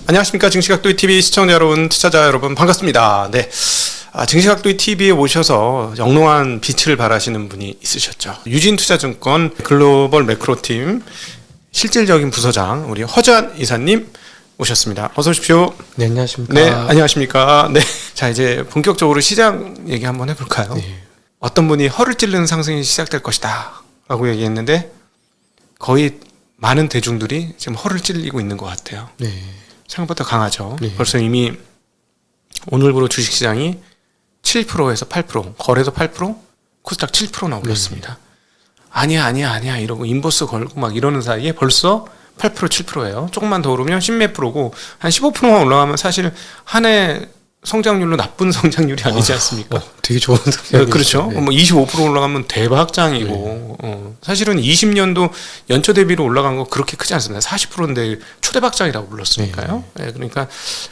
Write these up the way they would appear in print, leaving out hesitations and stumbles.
안녕하십니까. 증시각도이TV 시청자 여러분, 투자자 여러분 반갑습니다. 네, 증시각도이TV에 오셔서 영롱한 빛을 발하시는 분이 있으셨죠. 유진투자증권 글로벌 매크로팀 실질적인 부서장 우리 허재환 이사님 오셨습니다. 어서 오십시오. 네, 안녕하십니까. 네, 안녕하십니까. 네, 자 이제 본격적으로 시장 얘기 한번 해볼까요? 네. 어떤 분이 허를 찌르는 상승이 시작될 것이다 라고 얘기했는데 거의 많은 대중들이 지금 허를 찔리고 있는 것 같아요. 네. 생각보다 강하죠. 네. 벌써 이미 오늘부로 주식시장이 7%에서 8%, 거래도 8%, 코스닥 7%나 올랐습니다. 아니야 이러고 인버스 걸고 막 이러는 사이에 벌써 8%, 7%예요. 조금만 더 오르면 10몇 프로고 한 15%만 올라가면 사실 한 해 성장률로 나쁜 성장률이 아니지 않습니까? 되게 좋은 성장률. 그렇죠. 네. 뭐 25% 올라가면 대박장이고 사실은 20년도 연초 대비로 올라간 거 그렇게 크지 않습니다. 40%인데 초대박장이라고 불렀으니까요. 네, 그러니까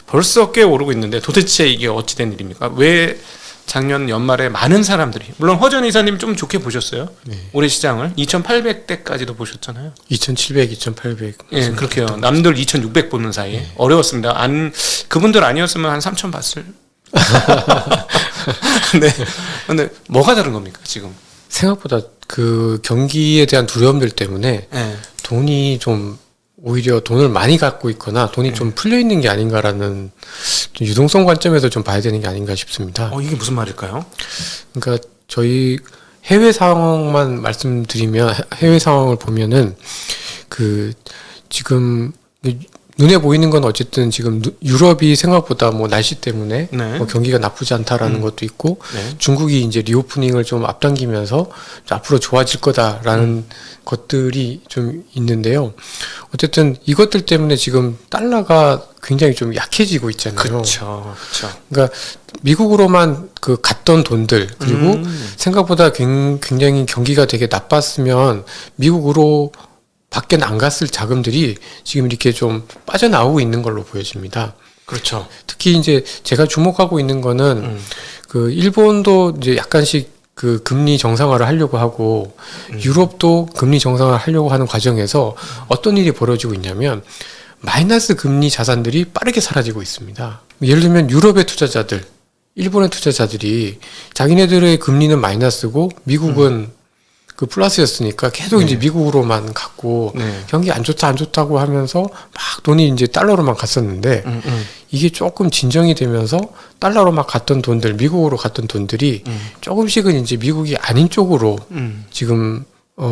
벌써 꽤 오르고 있는데 도대체 이게 어찌된 일입니까? 왜 작년 연말에 많은 사람들이, 물론 허전 이사님 좀 좋게 보셨어요. 네. 올해 시장을 2,800대까지도 보셨잖아요. 2,700, 2,800. 예, 그렇게요. 남들 2,600 보는 사이에 네. 어려웠습니다. 그분들 아니었으면 한 3,000 봤을. 네. 근데 뭐가 다른 겁니까 지금? 생각보다 그 경기에 대한 두려움들 때문에 네. 돈이 좀 오히려 돈을 많이 갖고 있거나 돈이 좀 풀려 있는 게 아닌가라는 좀 유동성 관점에서 좀 봐야 되는 게 아닌가 싶습니다. 이게 무슨 말일까요? 그러니까 저희 해외 상황만 말씀드리면 해외 상황을 보면은 그 지금 눈에 보이는 건 어쨌든 지금 유럽이 생각보다 뭐 날씨 때문에 네. 뭐 경기가 나쁘지 않다라는 것도 있고 네. 중국이 이제 리오프닝을 좀 앞당기면서 앞으로 좋아질 거다라는 것들이 좀 있는데요. 어쨌든 이것들 때문에 지금 달러가 굉장히 좀 약해지고 있잖아요. 그렇죠. 그러니까 미국으로만 그 갔던 돈들 그리고 생각보다 굉장히 경기가 되게 나빴으면 미국으로 밖에 안 갔을 자금들이 지금 이렇게 좀 빠져나오고 있는 걸로 보여집니다. 그렇죠. 특히 이제 제가 주목하고 있는 거는 그 일본도 이제 약간씩 그 금리 정상화를 하려고 하고 유럽도 금리 정상화를 하려고 하는 과정에서 어떤 일이 벌어지고 있냐면 마이너스 금리 자산들이 빠르게 사라지고 있습니다. 예를 들면 유럽의 투자자들, 일본의 투자자들이 자기네들의 금리는 마이너스고 미국은 그 플러스였으니까 계속 이제 미국으로만 갔고 경기 안 좋다고 하면서 막 돈이 이제 달러로만 갔었는데 이게 조금 진정이 되면서 달러로 막 갔던 돈들, 미국으로 갔던 돈들이 조금씩은 이제 미국이 아닌 쪽으로 지금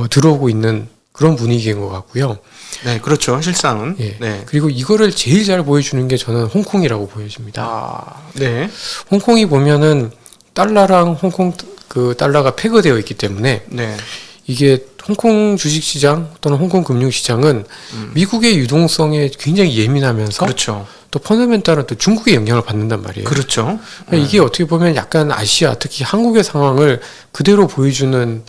들어오고 있는 그런 분위기인 것 같고요. 네, 그렇죠. 실상은. 예. 네. 그리고 이거를 제일 잘 보여주는 게 저는 홍콩이라고 보여집니다. 네. 홍콩이 보면은 달러랑 홍콩 그 달러가 페그되어 있기 때문에 네. 이게 홍콩 주식시장 또는 홍콩 금융시장은 미국의 유동성에 굉장히 예민하면서 그렇죠. 또 펀더멘탈은 또 중국의 영향을 받는단 말이에요. 그렇죠. 그러니까 이게 어떻게 보면 약간 아시아 특히 한국의 상황을 그대로 보여주는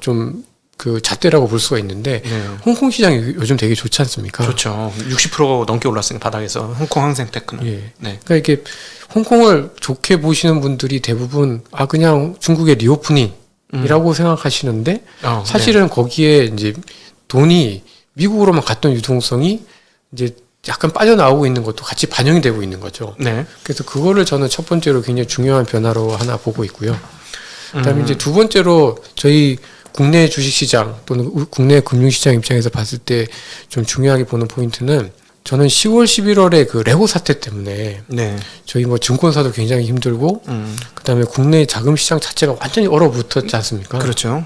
좀 그 잣대라고 볼 수가 있는데 홍콩 시장이 요즘 되게 좋지 않습니까? 좋죠. 60% 넘게 올랐으니까 바닥에서 홍콩 항생테크는. 예. 네. 그러니까 이게 홍콩을 좋게 보시는 분들이 대부분 그냥 중국의 리오프닝이라고 생각하시는데 사실은 거기에 이제 돈이 미국으로만 갔던 유동성이 이제 약간 빠져나오고 있는 것도 같이 반영이 되고 있는 거죠. 네. 그래서 그거를 저는 첫 번째로 굉장히 중요한 변화로 하나 보고 있고요. 그다음에 이제 두 번째로 저희 국내 주식시장 또는 국내 금융시장 입장에서 봤을 때 좀 중요하게 보는 포인트는 저는 10월, 11월에 그 레고 사태 때문에 저희 뭐 증권사도 굉장히 힘들고 그다음에 국내 자금 시장 자체가 완전히 얼어붙었지 않습니까? 그렇죠.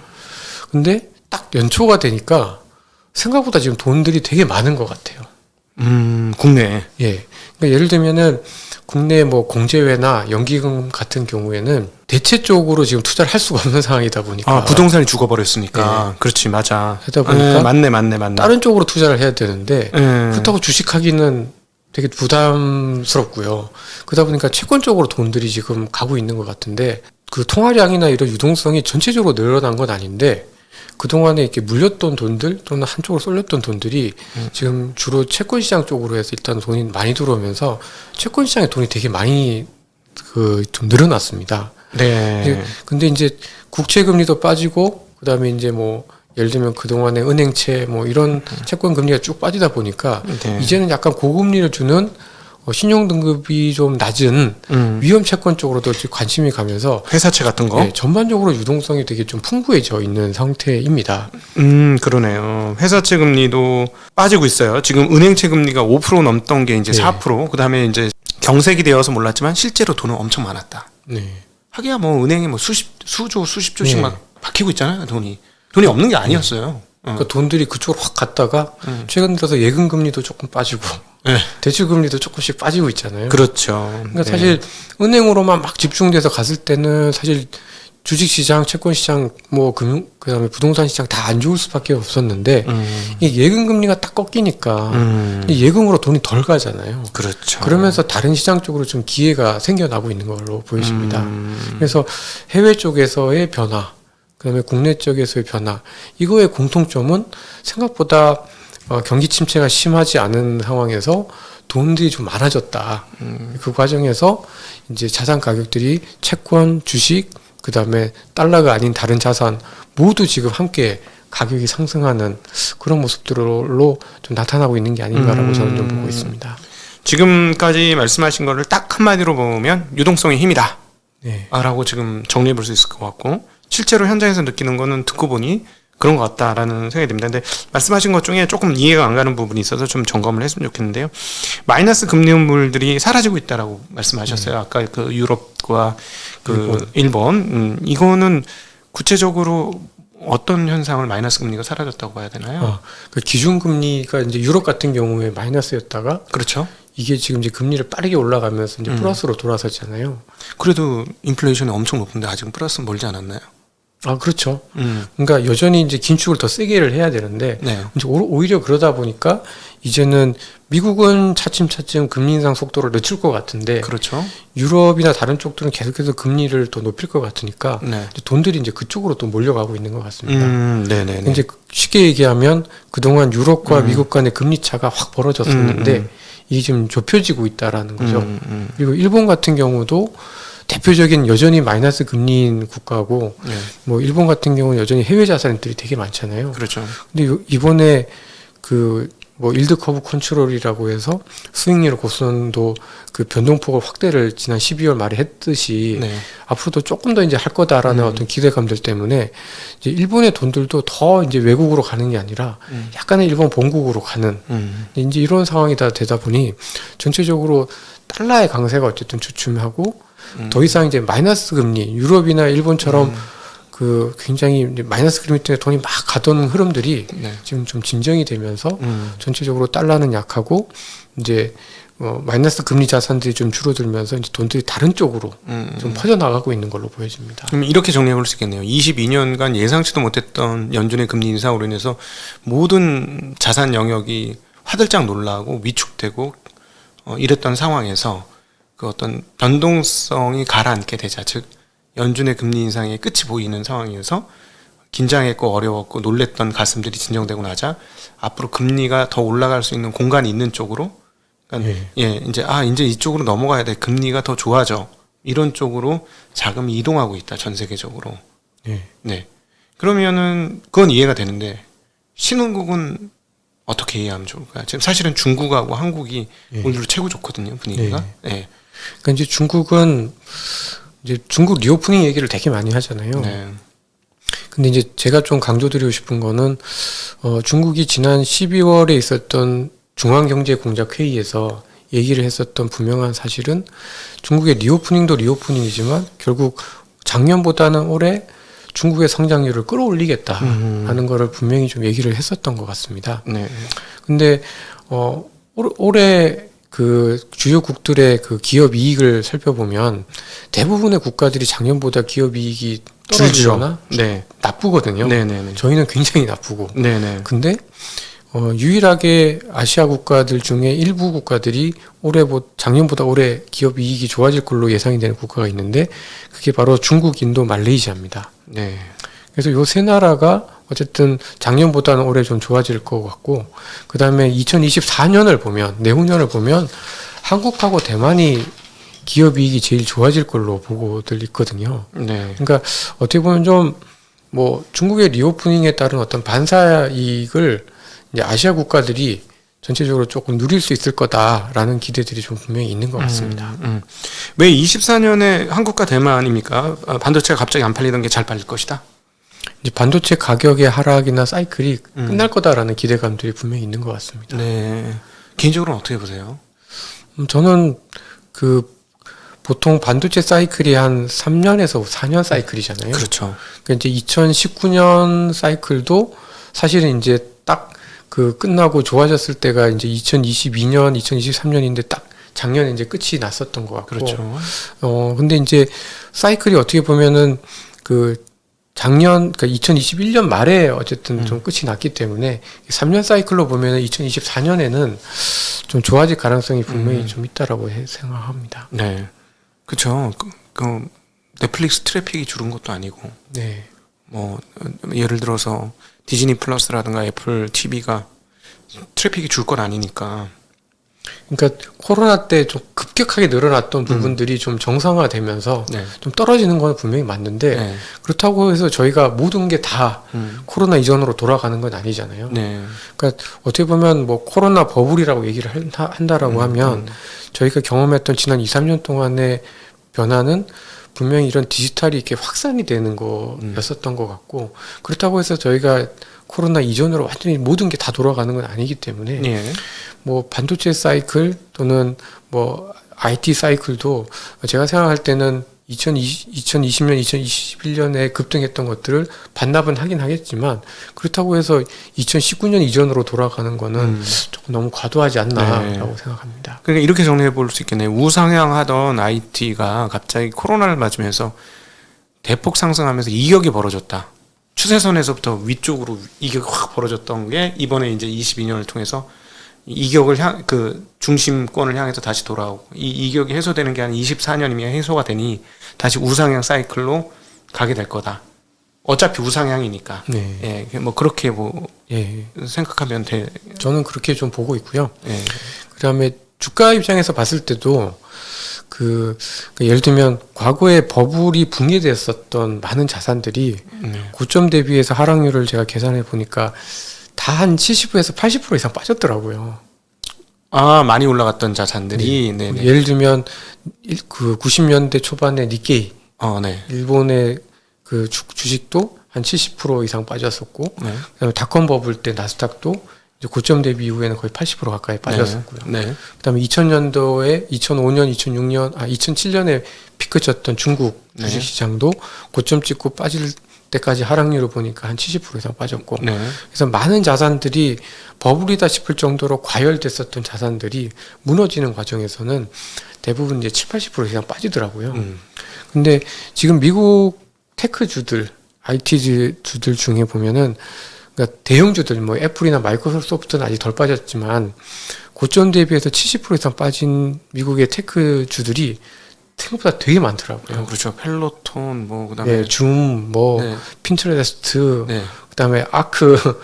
근데 딱 연초가 되니까 생각보다 지금 돈들이 되게 많은 것 같아요. 국내에. 예. 그러니까 예를 들면은 국내 뭐 공제회나 연기금 같은 경우에는 대체 쪽으로 지금 투자를 할 수가 없는 상황이다 보니까 부동산이 죽어버렸으니까. 그렇지, 맞아. 하다 보니까 맞네. 다른 쪽으로 투자를 해야 되는데 그렇다고 주식하기는 되게 부담스럽고요. 그러다 보니까 채권 쪽으로 돈들이 지금 가고 있는 것 같은데 그 통화량이나 이런 유동성이 전체적으로 늘어난 건 아닌데 그동안에 이렇게 물렸던 돈들 또는 한쪽으로 쏠렸던 돈들이 지금 주로 채권 시장 쪽으로 해서 일단 돈이 많이 들어오면서 채권 시장에 돈이 되게 많이 좀 늘어났습니다. 네. 근데 이제 국채 금리도 빠지고 그다음에 이제 뭐 예를 들면 그동안의 은행채 뭐 이런 채권 금리가 쭉 빠지다 보니까 네. 이제는 약간 고금리를 주는 신용 등급이 좀 낮은 위험 채권 쪽으로도 관심이 가면서 회사채 같은 거? 네, 전반적으로 유동성이 되게 좀 풍부해져 있는 상태입니다. 그러네요. 회사채 금리도 빠지고 있어요. 지금 은행채 금리가 5% 넘던 게 이제 네. 4%. 그다음에 이제 경색이 되어서 몰랐지만 실제로 돈은 엄청 많았다. 네. 하기야 뭐 은행에 뭐 수조 수십조씩 네. 막 박히고 있잖아요. 돈이 없는 게 아니었어요. 그러니까 돈들이 그쪽으로 확 갔다가 최근 들어서 예금 금리도 조금 빠지고 네. 대출 금리도 조금씩 빠지고 있잖아요. 그렇죠. 그러니까 사실 은행으로만 막 집중돼서 갔을 때는 사실 주식시장, 채권시장, 뭐 그다음에 부동산 시장 다 안 좋을 수밖에 없었는데 이 예금 금리가 딱 꺾이니까 이 예금으로 돈이 덜 가잖아요. 그렇죠. 그러면서 다른 시장 쪽으로 좀 기회가 생겨나고 있는 걸로 보여집니다. 그래서 해외 쪽에서의 변화, 그다음에 국내 쪽에서의 변화, 이거의 공통점은 생각보다 경기 침체가 심하지 않은 상황에서 돈들이 좀 많아졌다. 그 과정에서 이제 자산 가격들이 채권, 주식, 그다음에 달러가 아닌 다른 자산 모두 지금 함께 가격이 상승하는 그런 모습들로 좀 나타나고 있는 게 아닌가라고 저는 좀 보고 있습니다. 지금까지 말씀하신 거를 딱 한마디로 보면 유동성의 힘이다. 네. 라고 지금 정리해 볼 수 있을 것 같고, 실제로 현장에서 느끼는 거는 듣고 보니 그런 것 같다라는 생각이 듭니다. 근데 말씀하신 것 중에 조금 이해가 안 가는 부분이 있어서 좀 점검을 했으면 좋겠는데요. 마이너스 금리물들이 사라지고 있다라고 말씀하셨어요. 아까 그 유럽과 그 일본. 이거는 구체적으로 어떤 현상을 마이너스 금리가 사라졌다고 봐야 되나요? 그 기준금리가 이제 유럽 같은 경우에 마이너스였다가 그렇죠. 이게 지금 이제 금리를 빠르게 올라가면서 이제 플러스로 돌아섰잖아요. 그래도 인플레이션이 엄청 높은데 아직은 플러스는 멀지 않았나요? 그렇죠. 그러니까 여전히 이제 긴축을 더 세게를 해야 되는데 네. 이제 오히려 그러다 보니까 이제는 미국은 차츰차츰 금리 인상 속도를 늦출 것 같은데 그렇죠. 유럽이나 다른 쪽들은 계속해서 금리를 더 높일 것 같으니까 네. 이제 돈들이 이제 그쪽으로 또 몰려가고 있는 것 같습니다. 네네네. 이제 쉽게 얘기하면 그동안 유럽과 미국 간의 금리 차가 확 벌어졌었는데 이게 지금 좁혀지고 있다라는 거죠. 그리고 일본 같은 경우도 대표적인 여전히 마이너스 금리인 국가고 네. 뭐 일본 같은 경우는 여전히 해외 자산들이 되게 많잖아요. 그렇죠. 근데 이번에 그 뭐 일드 커브 컨트롤이라고 해서 수익률 고선도 그 변동폭을 확대를 지난 12월 말에 했듯이 네. 앞으로도 조금 더 이제 할 거다라는 어떤 기대감들 때문에 이제 일본의 돈들도 더 이제 외국으로 가는 게 아니라 약간의 일본 본국으로 가는 이제 이런 상황이 다 되다 보니 전체적으로 달러의 강세가 어쨌든 주춤하고 더 이상 이제 마이너스 금리 유럽이나 일본처럼 그 굉장히 이제 마이너스 금리 때문에 돈이 막 가던 흐름들이 네. 지금 좀 진정이 되면서 전체적으로 달러는 약하고 이제 마이너스 금리 자산들이 좀 줄어들면서 이제 돈들이 다른 쪽으로 좀 퍼져나가고 있는 걸로 보여집니다. 그럼 이렇게 정리해 볼 수 있겠네요. 22년간 예상치도 못했던 연준의 금리 인상으로 인해서 모든 자산 영역이 화들짝 놀라고 위축되고 이랬던 상황에서 그 어떤 변동성이 가라앉게 되자, 즉 연준의 금리 인상의 끝이 보이는 상황에서 긴장했고 어려웠고 놀랬던 가슴들이 진정되고 나자 앞으로 금리가 더 올라갈 수 있는 공간이 있는 쪽으로, 그러니까 이제 이쪽으로 넘어가야 돼. 금리가 더 좋아져. 이런 쪽으로 자금이 이동하고 있다. 전 세계적으로. 네. 그러면은 그건 이해가 되는데 신흥국은 어떻게 이해하면 좋을까요? 지금 사실은 중국하고 한국이 오늘로 최고 좋거든요, 분위기가. 네. 그러니까 이제 중국은 이제 중국 리오프닝 얘기를 되게 많이 하잖아요. 네. 근데 이제 제가 좀 강조드리고 싶은 거는 중국이 지난 12월에 있었던 중앙경제공작회의에서 얘기를 했었던 분명한 사실은 중국의 리오프닝도 리오프닝이지만 결국 작년보다는 올해 중국의 성장률을 끌어올리겠다 하는 거를 분명히 좀 얘기를 했었던 것 같습니다. 네. 근데 올해 그 주요국들의 그 기업 이익을 살펴보면 대부분의 국가들이 작년보다 기업 이익이 떨어지거나 네. 나쁘거든요. 네네네. 저희는 굉장히 나쁘고. 네네. 근데 유일하게 아시아 국가들 중에 일부 국가들이 작년보다 올해 기업 이익이 좋아질 걸로 예상이 되는 국가가 있는데 그게 바로 중국, 인도, 말레이시아입니다. 네. 그래서 요 세 나라가 어쨌든 작년보다는 올해 좀 좋아질 것 같고, 그 다음에 2024년을 보면, 내후년을 보면 한국하고 대만이 기업 이익이 제일 좋아질 걸로 보고들 있거든요. 네. 그러니까 어떻게 보면 좀 뭐 중국의 리오프닝에 따른 어떤 반사 이익을 이제 아시아 국가들이 전체적으로 조금 누릴 수 있을 거다라는 기대들이 좀 분명히 있는 것 같습니다. 왜 24년에 한국과 대만입니까? 반도체가 갑자기 안 팔리던 게 잘 팔릴 것이다. 이제 반도체 가격의 하락이나 사이클이 끝날 거다라는 기대감들이 분명히 있는 것 같습니다. 네. 개인적으로는 어떻게 보세요? 저는 그 보통 반도체 사이클이 한 3년에서 4년 사이클이잖아요. 그렇죠. 그러니까 이제 2019년 사이클도 사실은 이제 딱 그 끝나고 좋아졌을 때가 이제 2022년, 2023년인데 딱 작년에 이제 끝이 났었던 것 같고. 그렇죠. 근데 이제 사이클이 어떻게 보면은 그 작년, 그러니까 2021년 말에 어쨌든 좀 끝이 났기 때문에 3년 사이클로 보면은 2024년에는 좀 좋아질 가능성이 분명히 좀 있다라고 생각합니다. 네. 그렇죠. 그 넷플릭스 트래픽이 줄은 것도 아니고. 네. 뭐 예를 들어서 디즈니 플러스라든가 애플 TV가 트래픽이 줄 건 아니니까. 그러니까 코로나 때 좀 급격하게 늘어났던 부분들이 좀 정상화되면서 네. 좀 떨어지는 건 분명히 맞는데 네. 그렇다고 해서 저희가 모든 게 다 코로나 이전으로 돌아가는 건 아니잖아요. 네. 그러니까 어떻게 보면 뭐 코로나 버블이라고 얘기를 한다라고 하면 저희가 경험했던 지난 2, 3년 동안의 변화는 분명히 이런 디지털이 이렇게 확산이 되는 거였었던 것 같고 그렇다고 해서 저희가 코로나 이전으로 완전히 모든 게 다 돌아가는 건 아니기 때문에 예. 뭐 반도체 사이클 또는 뭐 IT 사이클도 제가 생각할 때는 2020년, 2021년에 급등했던 것들을 반납은 하긴 하겠지만 그렇다고 해서 2019년 이전으로 돌아가는 거는 조금 너무 과도하지 않나라고 생각합니다. 그러니까 이렇게 정리해 볼 수 있겠네요. 우상향하던 IT가 갑자기 코로나를 맞으면서 대폭 상승하면서 이격이 벌어졌다. 추세선에서부터 위쪽으로 이격이 확 벌어졌던 게 이번에 이제 22년을 통해서 이격을 그 중심권을 향해서 다시 돌아오고 이 이격이 해소되는 게 한 24년이면 해소가 되니 다시 우상향 사이클로 가게 될 거다. 어차피 우상향이니까. 네. 예, 뭐 그렇게 뭐 예. 생각하면 돼. 저는 그렇게 좀 보고 있고요. 예. 그다음에 주가 입장에서 봤을 때도 예를 들면 과거에 버블이 붕괴됐었던 많은 자산들이 고점 대비해서 하락률을 제가 계산해 보니까 다 한 70에서 80% 이상 빠졌더라고요. 아, 많이 올라갔던 자산들이. 네. 네. 예를 들면 그 90년대 초반에 니케이, 네. 일본의 그 주식도 한 70% 이상 빠졌었고, 네. 그다음에 닷컴 버블 때 나스닥도 이제 고점 대비 이후에는 거의 80% 가까이 빠졌었고요. 네. 그다음에 2000년도에 2005년, 2006년, 2007년에 피크 쳤던 중국 주식 시장도 고점 찍고 빠질 때까지 하락률을 보니까 한 70% 이상 빠졌고, 네. 그래서 많은 자산들이 버블이다 싶을 정도로 과열됐었던 자산들이 무너지는 과정에서는 대부분 이제 70, 80% 이상 빠지더라고요. 근데 지금 미국 테크주들, IT주들 중에 보면은 그러니까 대형주들 뭐 애플이나 마이크로소프트는 아직 덜 빠졌지만 고점 대비해서 70% 이상 빠진 미국의 테크주들이 생각보다 되게 많더라고요. 그렇죠. 펠로톤 뭐 그다음에 줌, 핀트레스트, 그다음에 아크,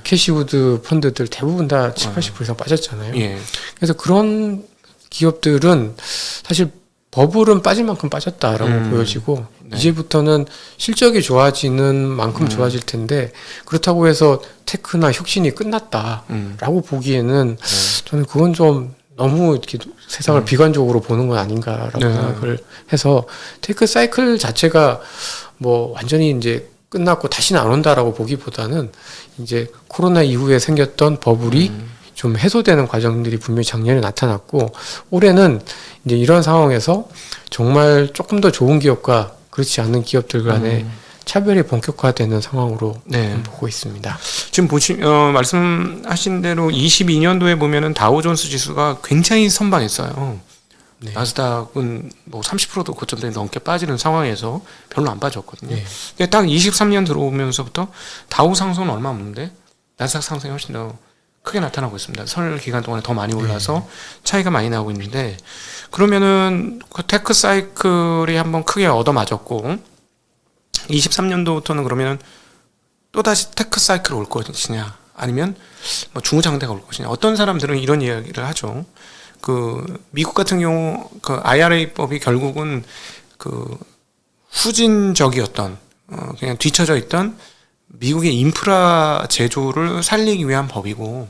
캐시우드 펀드들 대부분 다 70, 80% 이상 빠졌잖아요. 예. 그래서 그런 기업들은 사실 버블은 빠질 만큼 빠졌다라고 보여지고 이제부터는 실적이 좋아지는 만큼 좋아질 텐데 그렇다고 해서 테크나 혁신이 끝났다라고 보기에는 저는 그건 좀 너무 이렇게 세상을 비관적으로 보는 건 아닌가라고 생각을 해서 테크 사이클 자체가 뭐 완전히 이제 끝났고 다시는 안 온다라고 보기보다는 이제 코로나 이후에 생겼던 버블이 좀 해소되는 과정들이 분명히 작년에 나타났고 올해는 이제 이런 상황에서 정말 조금 더 좋은 기업과 그렇지 않은 기업들 간에 차별이 본격화되는 상황으로 보고 있습니다. 지금 말씀하신 대로 22년도에 보면은 다우존스 지수가 굉장히 선방했어요. 나스닥은 뭐 30%도 고점대 넘게 빠지는 상황에서 별로 안 빠졌거든요. 근데 딱 23년 들어오면서부터 다우 상승은 얼마 없는데 나스닥 상승이 훨씬 더 크게 나타나고 있습니다. 설 기간 동안에 더 많이 올라서 차이가 많이 나고 있는데 그러면은 그 테크 사이클이 한번 크게 얻어맞았고 23년도부터는 그러면은 또다시 테크 사이클 올 것이냐 아니면 뭐 중후장대가 올 것이냐 어떤 사람들은 이런 이야기를 하죠. 그 미국 같은 경우 그 IRA법이 결국은 그 후진적이었던 그냥 뒤처져 있던 미국의 인프라 제조를 살리기 위한 법이고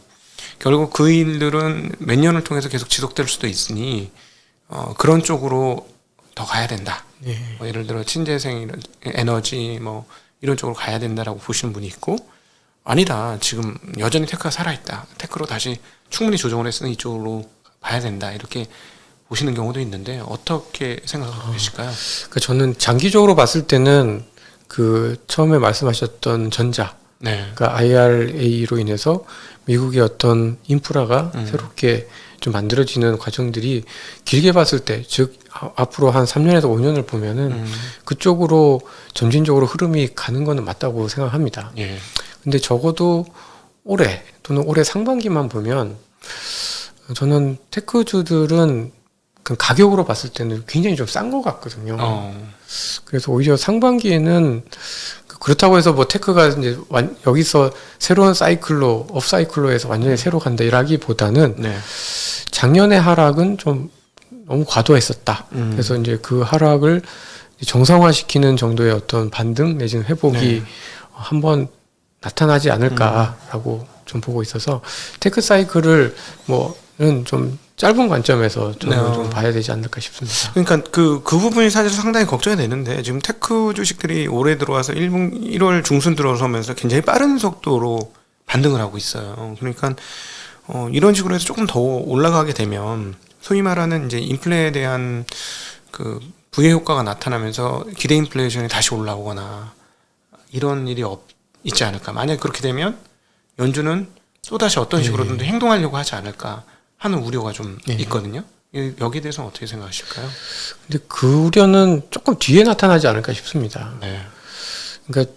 결국 그 일들은 몇 년을 통해서 계속 지속될 수도 있으니 그런 쪽으로 더 가야 된다. 예. 뭐 예를 들어 친재생 에너지 뭐 이런 쪽으로 가야 된다라고 보시는 분이 있고 아니다. 지금 여전히 테크가 살아있다. 테크로 다시 충분히 조정을 했으니 이쪽으로 봐야 된다. 이렇게 보시는 경우도 있는데 어떻게 생각하고 계실까요? 그러니까 저는 장기적으로 봤을 때는 그 처음에 말씀하셨던 전자, 네. 그러니까 IRA로 인해서 미국의 어떤 인프라가 새롭게 좀 만들어지는 과정들이 길게 봤을 때, 즉 앞으로 한 3년에서 5년을 보면은 그쪽으로 점진적으로 흐름이 가는 거는 맞다고 생각합니다. 예. 근데 적어도 올해 또는 올해 상반기만 보면 저는 테크주들은 그 가격으로 봤을 때는 굉장히 좀 싼 것 같거든요. 그래서 오히려 상반기에는 그렇다고 해서 뭐 테크가 이제 여기서 새로운 사이클로 업 사이클로 해서 완전히 새로 간다 이라기보다는 네. 작년의 하락은 좀 너무 과도했었다. 그래서 이제 그 하락을 정상화시키는 정도의 어떤 반등 내지는 회복이 네. 한번 나타나지 않을까라고 좀 보고 있어서 테크 사이클을 뭐는 좀 짧은 관점에서 저는 좀 봐야 되지 않을까 싶습니다. 그러니까 그 부분이 사실 상당히 걱정이 되는데 지금 테크 주식들이 올해 들어와서 1월 중순 들어서면서 굉장히 빠른 속도로 반등을 하고 있어요. 그러니까 이런 식으로 해서 조금 더 올라가게 되면 소위 말하는 이제 인플레에 대한 그 부의 효과가 나타나면서 기대 인플레이션이 다시 올라오거나 이런 일이 있지 않을까. 만약 그렇게 되면 연준은 또다시 어떤 식으로든 행동하려고 하지 않을까 하는 우려가 좀 있거든요. 여기에 대해서는 어떻게 생각하실까요? 근데 그 우려는 조금 뒤에 나타나지 않을까 싶습니다. 네. 그러니까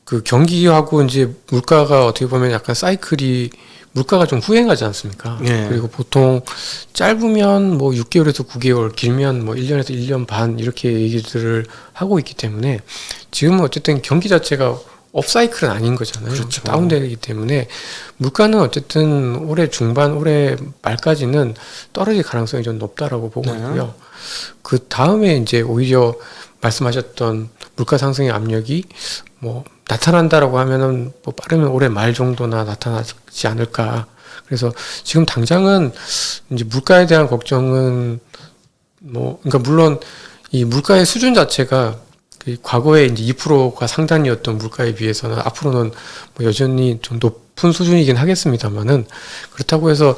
그 경기하고 이제 물가가 어떻게 보면 약간 사이클이 물가가 좀 후행하지 않습니까? 예. 그리고 보통 짧으면 뭐 6개월에서 9개월, 길면 뭐 1년에서 1년 반 이렇게 얘기들을 하고 있기 때문에 지금은 어쨌든 경기 자체가 업사이클은 아닌 거잖아요. 그렇죠. 다운되기 때문에 물가는 어쨌든 올해 중반, 올해 말까지는 떨어질 가능성이 좀 높다라고 보고 네. 있고요. 그 다음에 이제 오히려 말씀하셨던 물가 상승의 압력이 뭐 나타난다라고 하면은 뭐 빠르면 올해 말 정도나 나타나지 않을까. 그래서 지금 당장은 이제 물가에 대한 걱정은 뭐 그러니까 물론 이 물가의 수준 자체가 그 과거에 이제 2%가 상단이었던 물가에 비해서는 앞으로는 뭐 여전히 좀 높은 수준이긴 하겠습니다만은 그렇다고 해서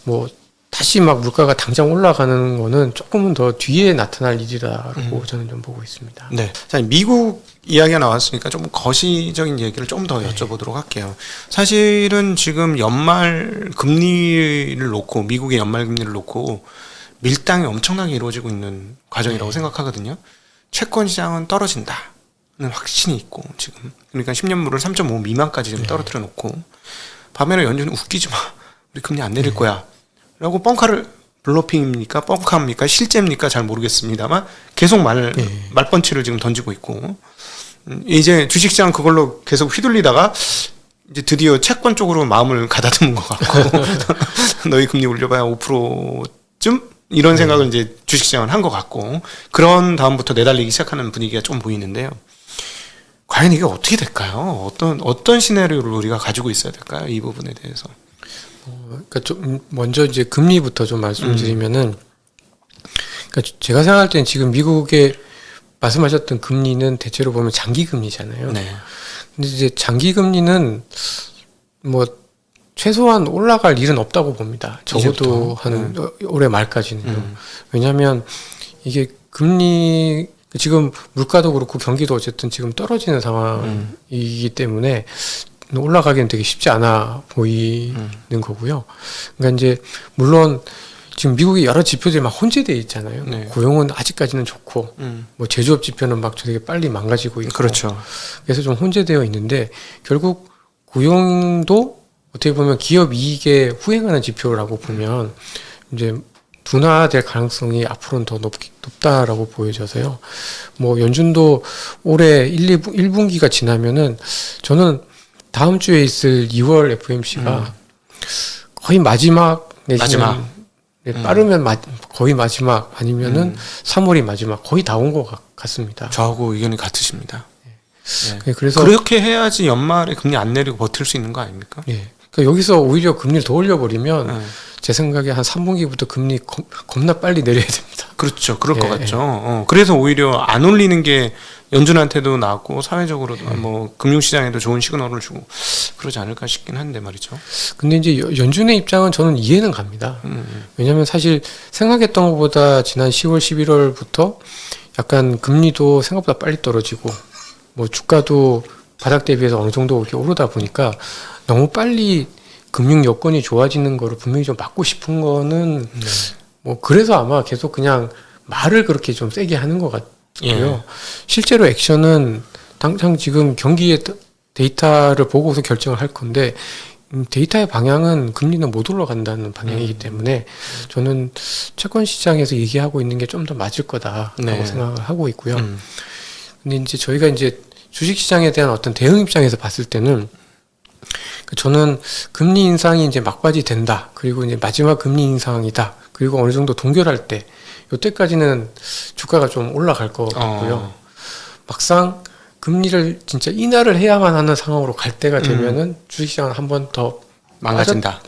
뭐 다시 막 물가가 당장 올라가는 거는 조금은 더 뒤에 나타날 일이라고 저는 좀 보고 있습니다. 네. 자, 미국 이야기가 나왔으니까 좀 거시적인 얘기를 좀 더 여쭤보도록 할게요. 사실은 지금 연말 금리를 놓고 미국의 연말 금리를 놓고 밀당이 엄청나게 이루어지고 있는 과정이라고 생각하거든요. 채권 시장은 떨어진다는 확신이 있고 지금 그러니까 10년물을 3.5 미만까지 좀 떨어뜨려 놓고 반면에 연준은 웃기지 마. 우리 금리 안 내릴 거야. 라고 뻥카를 블러핑입니까? 뻥카입니까? 실제입니까? 잘 모르겠습니다만 계속 말펀치를 지금 던지고 있고 이제 주식시장 그걸로 계속 휘둘리다가 이제 드디어 채권 쪽으로 마음을 가다듬은 것 같고 너희 금리 올려봐야 5%쯤 이런 생각을 이제 주식시장은 한 것 같고 그런 다음부터 내달리기 시작하는 분위기가 좀 보이는데요. 과연 이게 어떻게 될까요? 어떤 시나리오를 우리가 가지고 있어야 될까요? 이 부분에 대해서. 그러니까 좀 먼저 이제 금리부터 좀 말씀드리면은, 그러니까 제가 생각할 때는 지금 미국의 말씀하셨던 금리는 대체로 보면 장기 금리잖아요. 네. 근데 이제 장기 금리는 뭐 최소한 올라갈 일은 없다고 봅니다. 적어도 한 올해 말까지는요. 왜냐하면 이게 금리 지금 물가도 그렇고 경기도 어쨌든 지금 떨어지는 상황이기 때문에 올라가기는 되게 쉽지 않아 보이는 거고요. 그러니까 이제 물론 지금 미국의 여러 지표들이 막 혼재되어 있잖아요. 네. 고용은 아직까지는 좋고 뭐 제조업 지표는 막 되게 빨리 망가지고 있고 그렇죠. 그래서 좀 혼재되어 있는데 결국 고용도 어떻게 보면 기업 이익에 후행하는 지표라고 보면 이제 둔화될 가능성이 앞으로는 더 높다라고 보여져서요. 뭐 연준도 올해 1분기가 지나면은 저는 다음 주에 있을 2월 FOMC가 거의 마지막 내지는 빠르면 거의 마지막 아니면은 3월이 마지막 거의 다 온 것 같습니다. 저하고 의견이 같으십니다. 그래서 그렇게 해야지 연말에 금리 안 내리고 버틸 수 있는 거 아닙니까? 예. 그러니까 여기서 오히려 금리를 더 올려버리면 네. 제 생각에 한 3분기부터 금리 겁나 빨리 내려야 됩니다. 그렇죠. 그럴 것 예, 같죠. 그래서 오히려 안 올리는 게 연준한테도 낫고 사회적으로도 뭐 금융시장에도 좋은 시그널을 주고 그러지 않을까 싶긴 한데 말이죠. 근데 이제 연준의 입장은 저는 이해는 갑니다. 왜냐하면 사실 생각했던 것보다 지난 10월, 11월부터 약간 금리도 생각보다 빨리 떨어지고 뭐 주가도 바닥 대비해서 어느 정도 이렇게 오르다 보니까 너무 빨리 금융 여건이 좋아지는 거를 분명히 좀 막고 싶은 거는 뭐 그래서 아마 계속 그냥 말을 그렇게 좀 세게 하는 것 같고요. 예. 실제로 액션은 당장 지금 경기의 데이터를 보고서 결정을 할 건데 데이터의 방향은 금리는 못 올라간다는 방향이기 때문에 저는 채권 시장에서 얘기하고 있는 게 좀 더 맞을 거다라고 네. 생각을 하고 있고요. 근데 이제 저희가 이제 주식 시장에 대한 어떤 대응 입장에서 봤을 때는 저는 금리 인상이 이제 막바지 된다. 그리고 이제 마지막 금리 인상이다. 그리고 어느 정도 동결할 때, 요때까지는 주가가 좀 올라갈 것 같고요. 막상 금리를 진짜 인하를 해야만 하는 상황으로 갈 때가 되면은 주식시장은 한 번 더 망가진다.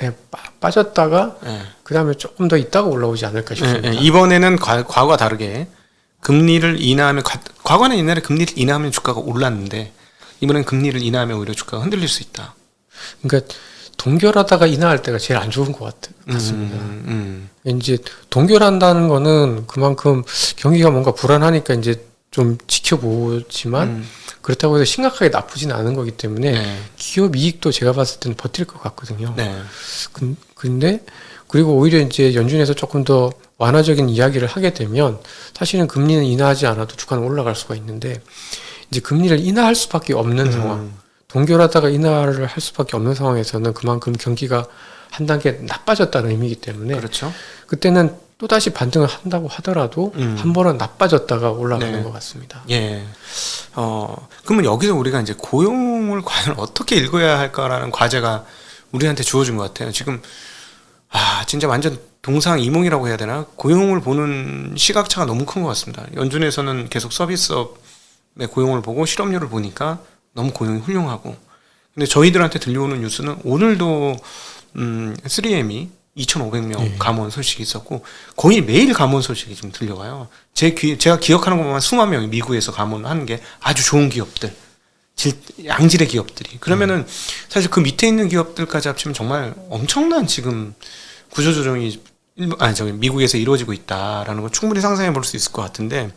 빠졌다가 예. 그 다음에 조금 더 있다가 올라오지 않을까 싶습니다. 예, 예. 이번에는 과거와 다르게 금리를 인하하면 과거는 옛날에 금리를 인하하면 주가가 올랐는데 이번엔 금리를 인하하면 오히려 주가가 흔들릴 수 있다. 그러니까 동결하다가 인하할 때가 제일 안 좋은 것 같습니다. 이제 동결한다는 거는 그만큼 경기가 뭔가 불안하니까 이제 좀 지켜보지만 그렇다고 해서 심각하게 나쁘진 않은 거기 때문에 네. 기업 이익도 제가 봤을 때는 버틸 것 같거든요. 네. 근데 그리고 오히려 이제 연준에서 조금 더 완화적인 이야기를 하게 되면 사실은 금리는 인하하지 않아도 주가는 올라갈 수가 있는데 이제 금리를 인하할 수밖에 없는 상황, 동결하다가 인하를 할 수밖에 없는 상황에서는 그만큼 경기가 한 단계 나빠졌다는 의미이기 때문에 그렇죠. 그때는 또다시 반등을 한다고 하더라도 한 번은 나빠졌다가 올라가는 네. 것 같습니다. 예. 그러면 여기서 우리가 이제 고용을 과연 어떻게 읽어야 할까라는 과제가 우리한테 주어진 것 같아요. 지금, 진짜 완전 동상이몽이라고 해야 되나? 고용을 보는 시각차가 너무 큰 것 같습니다. 연준에서는 계속 서비스업의 고용을 보고 실업률을 보니까 너무 고용이 훌륭하고. 근데 저희들한테 들려오는 뉴스는 오늘도, 3M이 2,500명 감원 소식이 있었고 거의 매일 감원 소식이 좀 들려와요. 제가 기억하는 것만 수만 명이 미국에서 감원하는 게 아주 좋은 기업들, 양질의 기업들이. 그러면은 사실 그 밑에 있는 기업들까지 합치면 정말 엄청난 지금 구조조정이 미국에서 이루어지고 있다라는 걸 충분히 상상해 볼 수 있을 것 같은데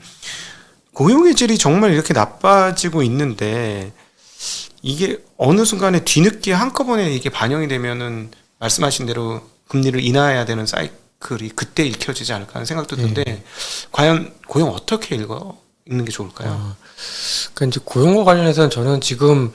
고용의 질이 정말 이렇게 나빠지고 있는데 이게 어느 순간에 뒤늦게 한꺼번에 이게 반영이 되면은 말씀하신 대로 금리를 인하해야 되는 사이클이 그때 읽혀지지 않을까 하는 생각도 드는데 과연 고용 어떻게 읽는 게 좋을까요? 그러니까 이제 고용과 관련해서는 저는 지금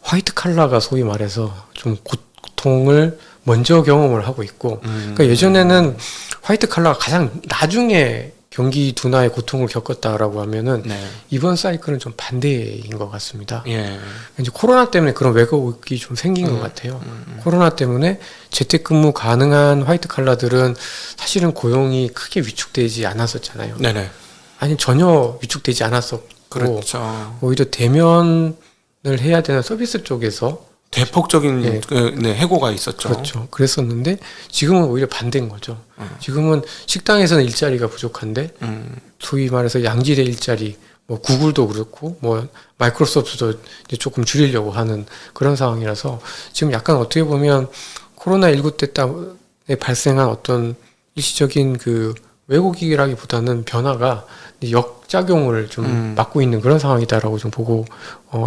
화이트 칼라가 소위 말해서 좀 고통을 먼저 경험을 하고 있고 그러니까 예전에는 화이트 칼라가 가장 나중에 경기 둔화의 고통을 겪었다라고 하면은 이번 사이클은 좀 반대인 것 같습니다. 예. 이제 코로나 때문에 그런 왜곡이 좀 생긴 것 같아요. 코로나 때문에 재택근무 가능한 화이트 칼라들은 사실은 고용이 크게 위축되지 않았었잖아요. 네네. 아니 전혀 위축되지 않았었고 그렇죠. 오히려 대면을 해야 되는 서비스 쪽에서 대폭적인 해고가 있었죠. 그렇죠. 그랬었는데 지금은 오히려 반대인 거죠. 지금은 식당에서는 일자리가 부족한데 소위 말해서 양질의 일자리, 뭐 구글도 그렇고 뭐 마이크로소프트도 이제 조금 줄이려고 하는 그런 상황이라서 지금 약간 어떻게 보면 코로나19 때 발생한 어떤 일시적인 그 왜곡이라기보다는 변화가 역작용을 좀 맡고 있는 그런 상황이다라고 좀 보고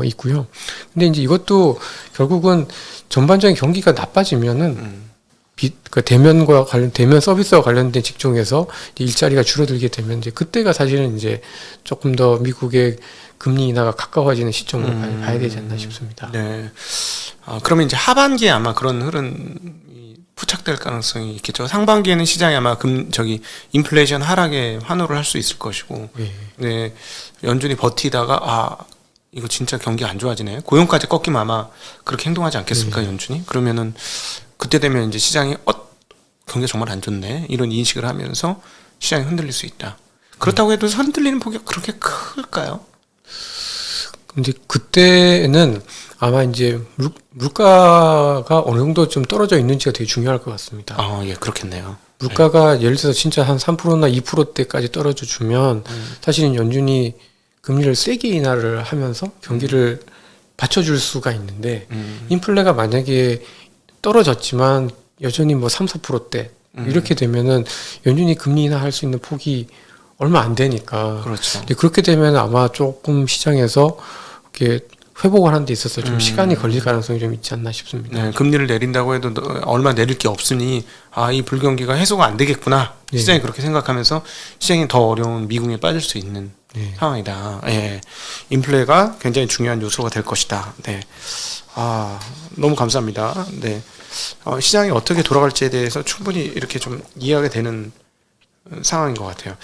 있고요. 근데 이제 이것도 결국은 전반적인 경기가 나빠지면은 그 대면과 대면 서비스와 관련된 직종에서 일자리가 줄어들게 되면 이제 그때가 사실은 이제 조금 더 미국의 금리 인하가 가까워지는 시점으로 봐야 되지 않나 싶습니다. 네. 그러면 이제 하반기에 아마 그런 흐름이 포착될 가능성이 있겠죠. 상반기에는 시장이 아마 인플레이션 하락에 환호를 할 수 있을 것이고, 네. 연준이 버티다가 이거 진짜 경기 안 좋아지네. 고용까지 꺾이면 아마 그렇게 행동하지 않겠습니까, 연준이? 그러면은 그때 되면 이제 시장이 경기가 정말 안 좋네 이런 인식을 하면서 시장이 흔들릴 수 있다. 그렇다고 해도 흔들리는 폭이 그렇게 클까요? 근데 그때는 아마 이제 물가가 어느 정도 좀 떨어져 있는지가 되게 중요할 것 같습니다. 아, 예, 그렇겠네요. 물가가 예를 들어서 진짜 한 3%나 2%대까지 떨어져 주면 사실은 연준이 금리를 세게 인하를 하면서 경기를 받쳐줄 수가 있는데 인플레가 만약에 떨어졌지만 여전히 뭐 3, 4%대 이렇게 되면은 연준이 금리 인하할 수 있는 폭이 얼마 안 되니까. 그렇죠. 근데 그렇게 되면 아마 조금 시장에서 이렇게 회복을 하는 데 있어서 좀 시간이 걸릴 가능성이 좀 있지 않나 싶습니다. 네, 금리를 내린다고 해도 얼마 내릴 게 없으니 이 불경기가 해소가 안 되겠구나. 네. 시장이 그렇게 생각하면서 시장이 더 어려운 미궁에 빠질 수 있는 네. 상황이다. 예. 인플레가 굉장히 중요한 요소가 될 것이다. 네. 너무 감사합니다. 네. 시장이 어떻게 돌아갈지에 대해서 충분히 이렇게 좀 이해하게 되는 상황인 것 같아요.